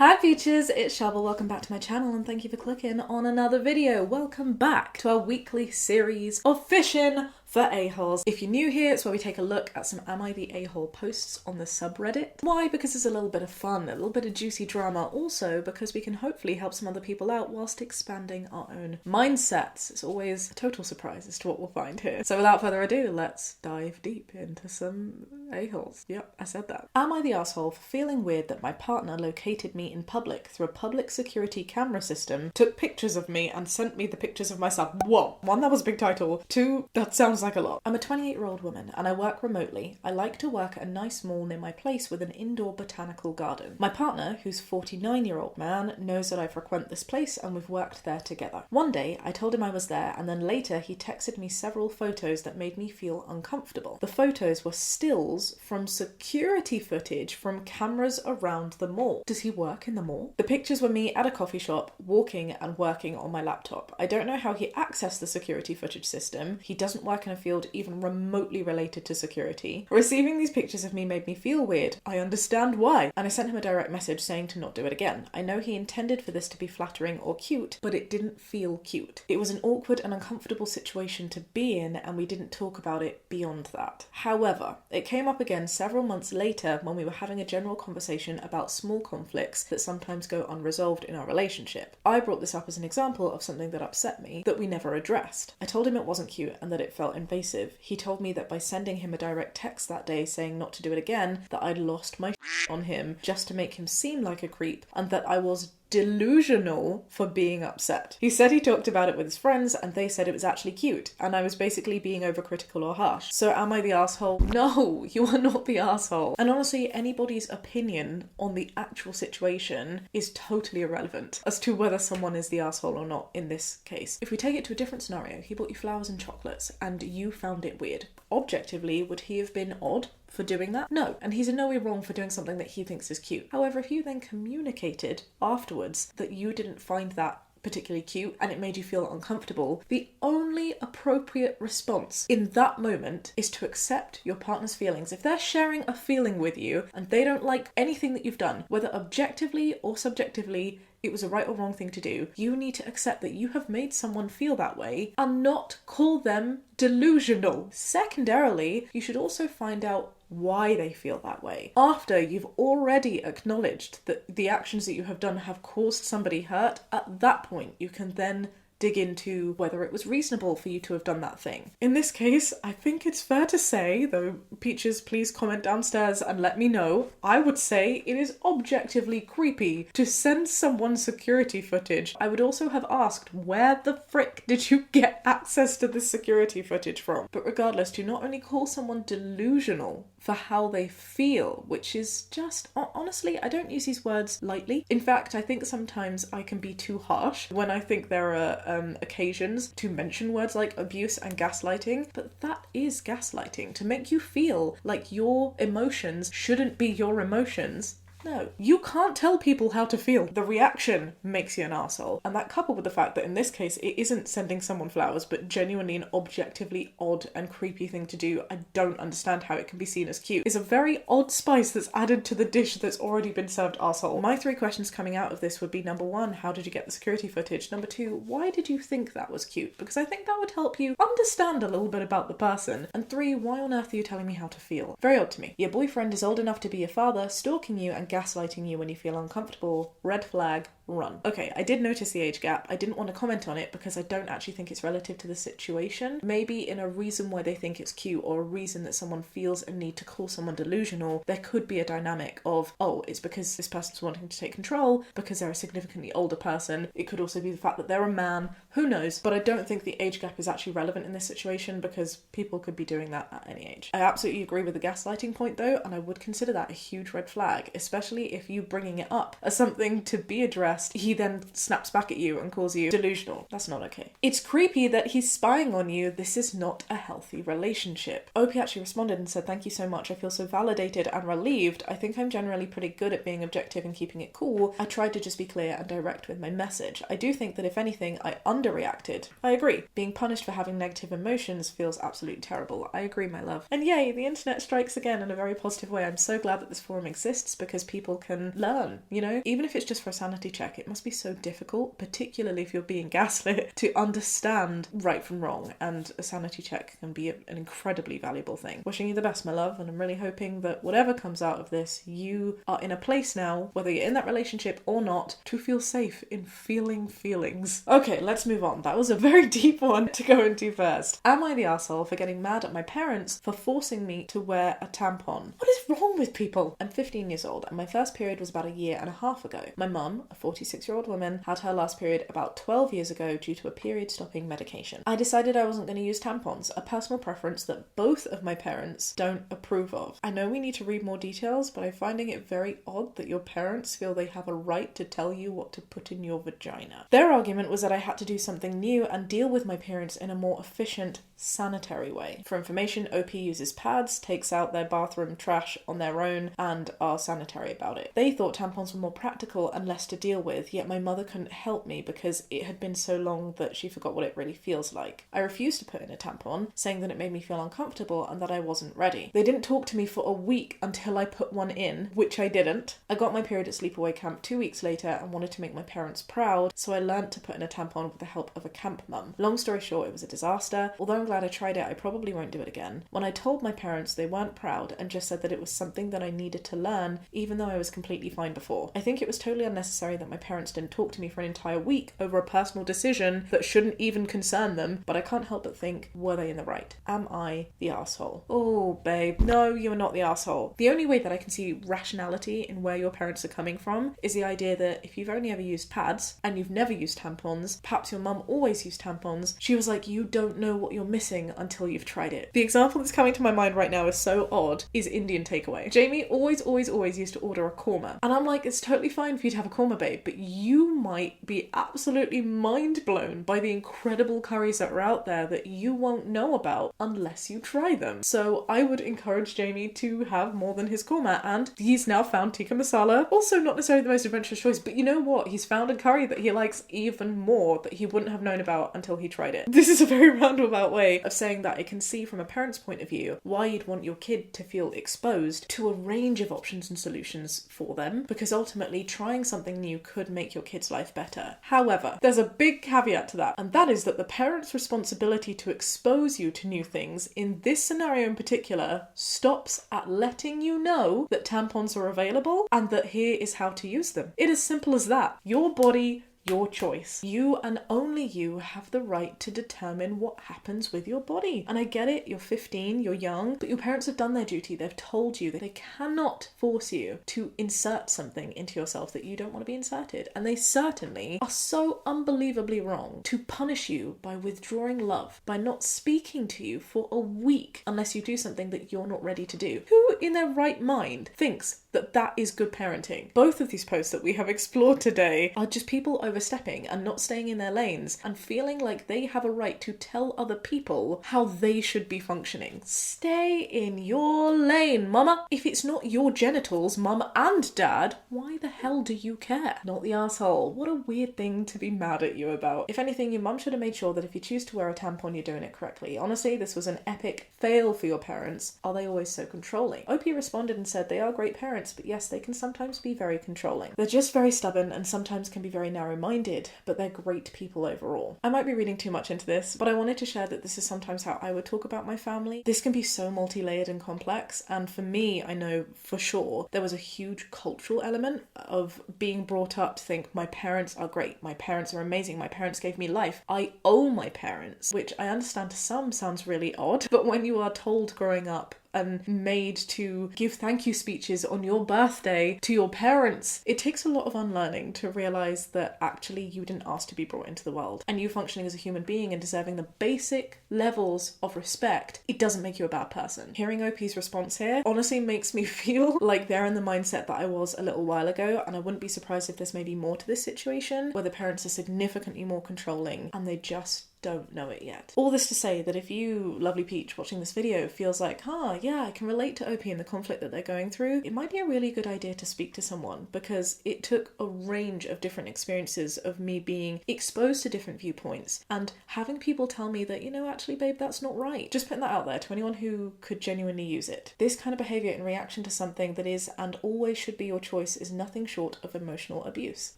Hi peaches, it's Shaaba. Welcome back to my channel and thank you for clicking on another video. Welcome back to our weekly series of fishing for a-holes. If you're new here, it's where we take a look at some Am I the A-hole posts on the subreddit. Why? Because it's a little bit of fun, a little bit of juicy drama, also because we can hopefully help some other people out whilst expanding our own mindsets. It's always a total surprise as to what we'll find here. So without further ado, let's dive deep into some a-holes. Yep, I said that. Am I the asshole for feeling weird that my partner located me in public through a public security camera system, took pictures of me and sent me the pictures of myself? Whoa. One, that was a big title. Two, that sounds like a lot. I'm a 28-year-old woman and I work remotely. I like to work at a nice mall near my place with an indoor botanical garden. My partner, who's a 49-year-old man, knows that I frequent this place and we've worked there together. One day I told him I was there and then later he texted me several photos that made me feel uncomfortable. The photos were stills from security footage from cameras around the mall. Does he work in the mall? The pictures were me at a coffee shop, walking and working on my laptop. I don't know how he accessed the security footage system. He doesn't work in a field even remotely related to security. Receiving these pictures of me made me feel weird. I understand why. And I sent him a direct message saying to not do it again. I know he intended for this to be flattering or cute, but it didn't feel cute. It was an awkward and uncomfortable situation to be in and we didn't talk about it beyond that. However, it came up again several months later when we were having a general conversation about small conflicts that sometimes go unresolved in our relationship. I brought this up as an example of something that upset me that we never addressed. I told him it wasn't cute and that it felt invasive. He told me that by sending him a direct text that day saying not to do it again, that I'd lost my on him just to make him seem like a creep and that I was delusional for being upset. He said he talked about it with his friends and they said it was actually cute and I was basically being overcritical or harsh. So am I the asshole? No, you are not the asshole. And honestly, anybody's opinion on the actual situation is totally irrelevant as to whether someone is the asshole or not in this case. If we take it to a different scenario, he bought you flowers and chocolates and you found it weird. Objectively, would he have been odd for doing that? No, and he's in no way wrong for doing something that he thinks is cute. However, if you then communicated afterwards that you didn't find that particularly cute and it made you feel uncomfortable, the only appropriate response in that moment is to accept your partner's feelings. If they're sharing a feeling with you and they don't like anything that you've done, whether objectively or subjectively it was a right or wrong thing to do, you need to accept that you have made someone feel that way and not call them delusional. Secondarily, you should also find out why they feel that way. After you've already acknowledged that the actions that you have done have caused somebody hurt, at that point you can then dig into whether it was reasonable for you to have done that thing. In this case, I think it's fair to say, though peaches please comment downstairs and let me know, I would say it is objectively creepy to send someone security footage. I would also have asked, where the frick did you get access to this security footage from? But regardless, do not only call someone delusional for how they feel, which is just, honestly, I don't use these words lightly. In fact, I think sometimes I can be too harsh when I think there are occasions to mention words like abuse and gaslighting, but that is gaslighting. To make you feel like your emotions shouldn't be your emotions. No, you can't tell people how to feel. The reaction makes you an arsehole. And that, coupled with the fact that in this case it isn't sending someone flowers but genuinely an objectively odd and creepy thing to do, I don't understand how it can be seen as cute, is a very odd spice that's added to the dish that's already been served arsehole. My three questions coming out of this would be, number one, how did you get the security footage? Number two, why did you think that was cute? Because I think that would help you understand a little bit about the person. And three, why on earth are you telling me how to feel? Very odd to me. Your boyfriend is old enough to be your father, stalking you and gaslighting you when you feel uncomfortable. Red flag, run. Okay, I did notice the age gap. I didn't want to comment on it because I don't actually think it's relative to the situation. Maybe in a reason why they think it's cute or a reason that someone feels a need to call someone delusional, there could be a dynamic of, oh, it's because this person's wanting to take control because they're a significantly older person. It could also be the fact that they're a man. Who knows? But I don't think the age gap is actually relevant in this situation because people could be doing that at any age. I absolutely agree with the gaslighting point though, and I would consider that a huge red flag, especially if you bringing it up as something to be addressed interest, he then snaps back at you and calls you delusional. That's not okay. It's creepy that he's spying on you. This is not a healthy relationship. Opie actually responded and said, thank you so much. I feel so validated and relieved. I think I'm generally pretty good at being objective and keeping it cool. I tried to just be clear and direct with my message. I do think that if anything, I underreacted. I agree. Being punished for having negative emotions feels absolutely terrible. I agree, my love. And yay, the internet strikes again in a very positive way. I'm so glad that this forum exists because people can learn, you know? Even if it's just for a sanity check, it must be so difficult, particularly if you're being gaslit, to understand right from wrong. And a sanity check can be an incredibly valuable thing. Wishing you the best, my love, and I'm really hoping that whatever comes out of this, you are in a place now, whether you're in that relationship or not, to feel safe in feeling feelings. Okay, let's move on. That was a very deep one to go into first. Am I the arsehole for getting mad at my parents for forcing me to wear a tampon? What is wrong with people? I'm 15 years old and my first period was about a year and a half ago. My mum, a 46-year-old woman, had her last period about 12 years ago due to a period-stopping medication. I decided I wasn't going to use tampons, a personal preference that both of my parents don't approve of. I know we need to read more details, but I'm finding it very odd that your parents feel they have a right to tell you what to put in your vagina. Their argument was that I had to do something new and deal with my parents in a more efficient, sanitary way. For information, OP uses pads, takes out their bathroom trash on their own, and are sanitary about it. They thought tampons were more practical and less to deal with, yet my mother couldn't help me because it had been so long that she forgot what it really feels like. I refused to put in a tampon, saying that it made me feel uncomfortable and that I wasn't ready. They didn't talk to me for a week until I put one in, which I didn't. I got my period at sleepaway camp 2 weeks later and wanted to make my parents proud, so I learnt to put in a tampon with the help of a camp mum. Long story short, it was a disaster. Although I'm glad I tried it, I probably won't do it again. When I told my parents, they weren't proud and just said that it was something that I needed to learn, even though I was completely fine before. I think it was totally unnecessary that my parents didn't talk to me for an entire week over a personal decision that shouldn't even concern them, but I can't help but think, were they in the right? Am I the arsehole? Oh, babe, no, you are not the arsehole. The only way that I can see rationality in where your parents are coming from is the idea that if you've only ever used pads and you've never used tampons, perhaps your mum always used tampons, she was like, you don't know what you're missing until you've tried it. The example that's coming to my mind right now is so odd, is Indian takeaway. Jamie always used to order a korma. And I'm like, it's totally fine for you to have a korma, babe, but you might be absolutely mind blown by the incredible curries that are out there that you won't know about unless you try them. So I would encourage Jamie to have more than his korma, and he's now found tikka masala. Also not necessarily the most adventurous choice, but you know what? He's found a curry that he likes even more that he wouldn't have known about until he tried it. This is a very roundabout way of saying that I can see from a parent's point of view why you'd want your kid to feel exposed to a range of options and solutions for them, because ultimately trying something new could make your kid's life better. However, there's a big caveat to that, and that is that the parent's responsibility to expose you to new things, in this scenario in particular, stops at letting you know that tampons are available and that here is how to use them. It is simple as that. Your body, your choice. You and only you have the right to determine what happens with your body. And I get it, you're 15, you're young, but your parents have done their duty. They've told you that they cannot force you to insert something into yourself that you don't want to be inserted. And they certainly are so unbelievably wrong to punish you by withdrawing love, by not speaking to you for a week unless you do something that you're not ready to do. Who in their right mind thinks that that is good parenting? Both of these posts that we have explored today are just people overstepping and not staying in their lanes and feeling like they have a right to tell other people how they should be functioning. Stay in your lane, mama. If it's not your genitals, mum and dad, why the hell do you care? Not the arsehole. What a weird thing to be mad at you about. If anything, your mum should have made sure that if you choose to wear a tampon, you're doing it correctly. Honestly, this was an epic fail for your parents. Are they always so controlling? OP responded and said they are great parents, but yes, they can sometimes be very controlling. They're just very stubborn and sometimes can be very narrow-minded, but they're great people overall. I might be reading too much into this, but I wanted to share that this is sometimes how I would talk about my family. This can be so multi-layered and complex, and for me, I know for sure there was a huge cultural element of being brought up to think my parents are great, my parents are amazing, my parents gave me life, I owe my parents, which I understand to some sounds really odd, but when you are told growing up and made to give thank you speeches on your birthday to your parents, it takes a lot of unlearning to realise that actually you didn't ask to be brought into the world, and you functioning as a human being and deserving the basic levels of respect, it doesn't make you a bad person. Hearing OP's response here honestly makes me feel like they're in the mindset that I was a little while ago, and I wouldn't be surprised if there's maybe more to this situation where the parents are significantly more controlling and they just don't know it yet. All this to say that if you, lovely peach, watching this video feels like, yeah, I can relate to OP and the conflict that they're going through, it might be a really good idea to speak to someone, because it took a range of different experiences of me being exposed to different viewpoints and having people tell me that, actually, babe, that's not right. Just putting that out there to anyone who could genuinely use it. This kind of behaviour in reaction to something that is and always should be your choice is nothing short of emotional abuse.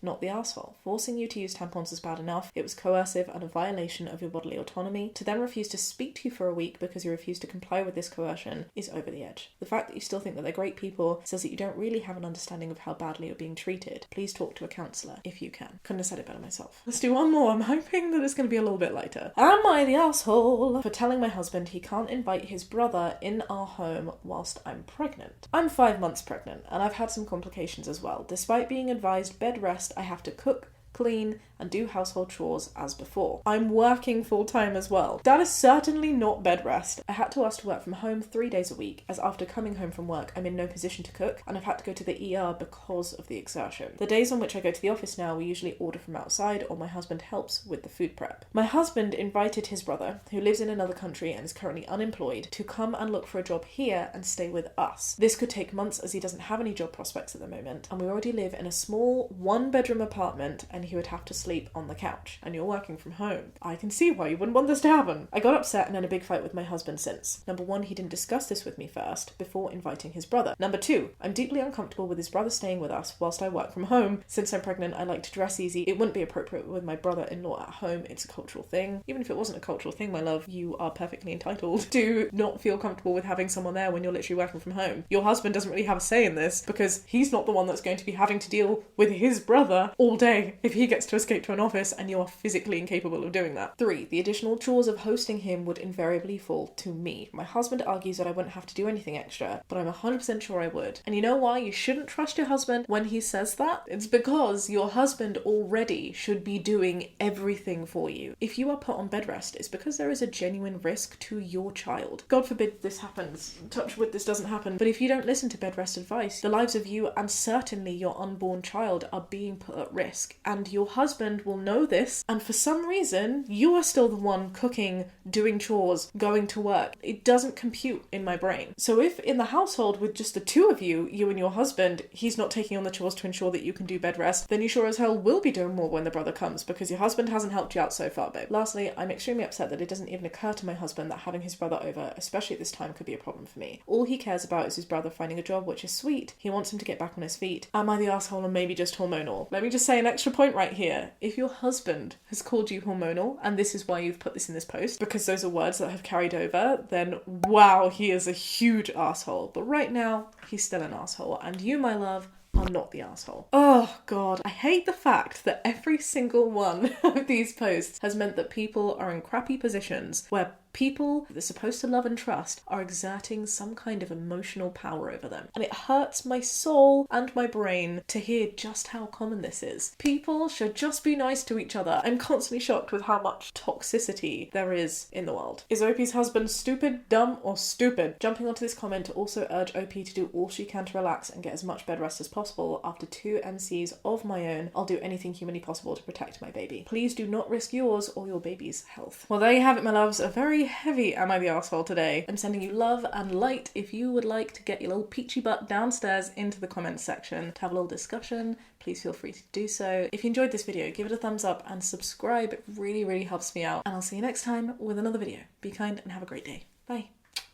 Not the arsehole. Forcing you to use tampons is bad enough. It was coercive and a violation of your bodily autonomy. To then refuse to speak to you for a week because you refuse to comply with this coercion is over the edge. The fact that you still think that they're great people says that you don't really have an understanding of how badly you're being treated. Please talk to a counsellor if you can. Couldn't have said it better myself. Let's do one more. I'm hoping that it's going to be a little bit lighter. Am I the asshole for telling my husband he can't invite his brother in our home whilst I'm pregnant? I'm 5 months pregnant and I've had some complications as well. Despite being advised bed rest, I have to cook, clean, and do household chores as before. I'm working full-time as well. That is certainly not bed rest. I had to ask to work from home 3 days a week, as after coming home from work, I'm in no position to cook, and I've had to go to the ER because of the exertion. The days on which I go to the office now, we usually order from outside, or my husband helps with the food prep. My husband invited his brother, who lives in another country and is currently unemployed, to come and look for a job here and stay with us. This could take months as he doesn't have any job prospects at the moment, and we already live in a small one-bedroom apartment, and he would have to sleep on the couch, and you're working from home. I can see why you wouldn't want this to happen. I got upset and had a big fight with my husband since. Number one, he didn't discuss this with me first, before inviting his brother. Number two, I'm deeply uncomfortable with his brother staying with us whilst I work from home. Since I'm pregnant, I like to dress easy. It wouldn't be appropriate with my brother-in-law at home. It's a cultural thing. Even if it wasn't a cultural thing, my love, you are perfectly entitled to not feel comfortable with having someone there when you're literally working from home. Your husband doesn't really have a say in this, because he's not the one that's going to be having to deal with his brother all day if he gets to escape to an office and you are physically incapable of doing that. 3. The additional chores of hosting him would invariably fall to me. My husband argues that I wouldn't have to do anything extra, but I'm 100% sure I would. And you know why you shouldn't trust your husband when he says that? It's because your husband already should be doing everything for you. If you are put on bed rest, it's because there is a genuine risk to your child. God forbid this happens. Touch wood, this doesn't happen. But if you don't listen to bed rest advice, the lives of you and certainly your unborn child are being put at risk. And your husband will know this, and for some reason you are still the one cooking, doing chores, going to work. It doesn't compute in my brain. So if in the household with just the two of you, you and your husband, he's not taking on the chores to ensure that you can do bed rest, then you sure as hell will be doing more when the brother comes, because your husband hasn't helped you out so far, babe. Lastly, I'm extremely upset that it doesn't even occur to my husband that having his brother over, especially at this time, could be a problem for me. All he cares about is his brother finding a job, which is sweet. He wants him to get back on his feet. Am I the asshole, or maybe just hormonal? Let me just say an extra point right here. If your husband has called you hormonal, and this is why you've put this in this post, because those are words that have carried over, then wow, he is a huge asshole. But right now, he's still an asshole, and you, my love, are not the asshole. Oh god, I hate the fact that every single one of these posts has meant that people are in crappy positions where people they're supposed to love and trust are exerting some kind of emotional power over them. And it hurts my soul and my brain to hear just how common this is. People should just be nice to each other. I'm constantly shocked with how much toxicity there is in the world. Is OP's husband stupid, dumb, or stupid? Jumping onto this comment to also urge OP to do all she can to relax and get as much bed rest as possible. After 2 MCs of my own, I'll do anything humanly possible to protect my baby. Please do not risk yours or your baby's health. Well, there you have it, my loves. A very heavy Am I the Arsehole today. I'm sending you love and light. If you would like to get your little peachy butt downstairs into the comments section to have a little discussion, please feel free to do so. If you enjoyed this video, give it a thumbs up and subscribe. It really, really helps me out. And I'll see you next time with another video. Be kind and have a great day. Bye.